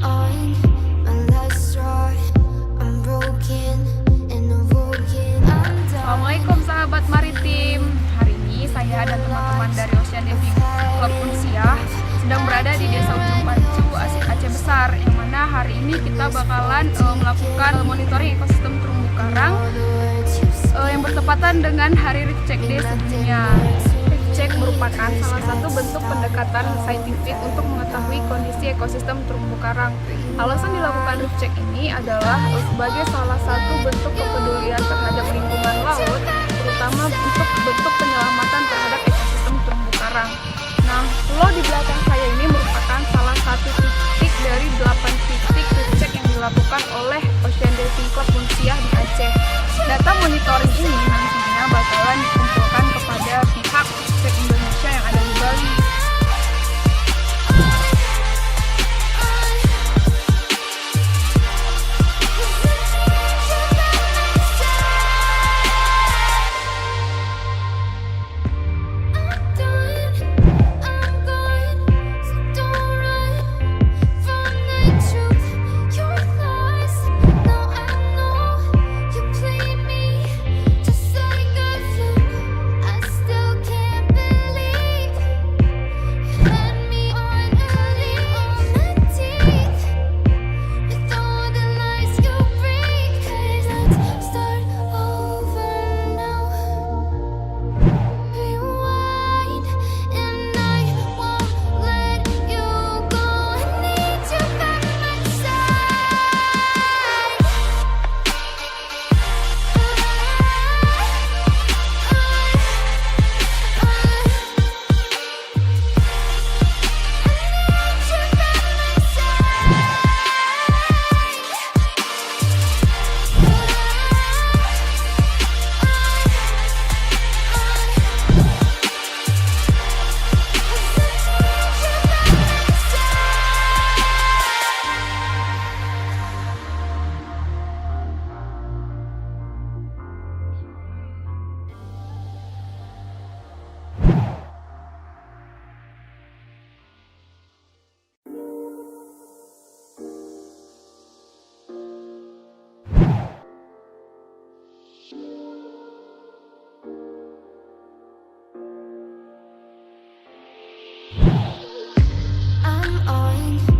on my last straw. I'm broken and I'm broken. I'm done. Assalamualaikum sahabat maritim. Hari ini saya dan teman-teman dari Ocean Diving Club Unsiah sedang berada di Desa Ujung Pancu, Aceh Besar, yang mana hari ini kita bakalan melakukan monitoring ekosistem terumbu karang yang bertepatan dengan Hari Reef Check Day sedunia. Reef Check merupakan salah satu bentuk pendekatan saintifik untuk mengetahui kondisi ekosistem terumbu karang. Alasan dilakukan Reef Check ini adalah sebagai salah satu bentuk kepedulian terhadap lingkungan laut, terutama untuk bentuk penyelamatan terhadap ekosistem terumbu karang. Nah, pulau di belakang saya ini merupakan salah satu titik dari 8 titik Reef Check yang dilakukan oleh Ocean Diving Club Unsiah di Aceh. Data monitoring ini nantinya bakalan dikumpulkan kepada pihak Reef Check Indonesia yang ada di Bali. I'm on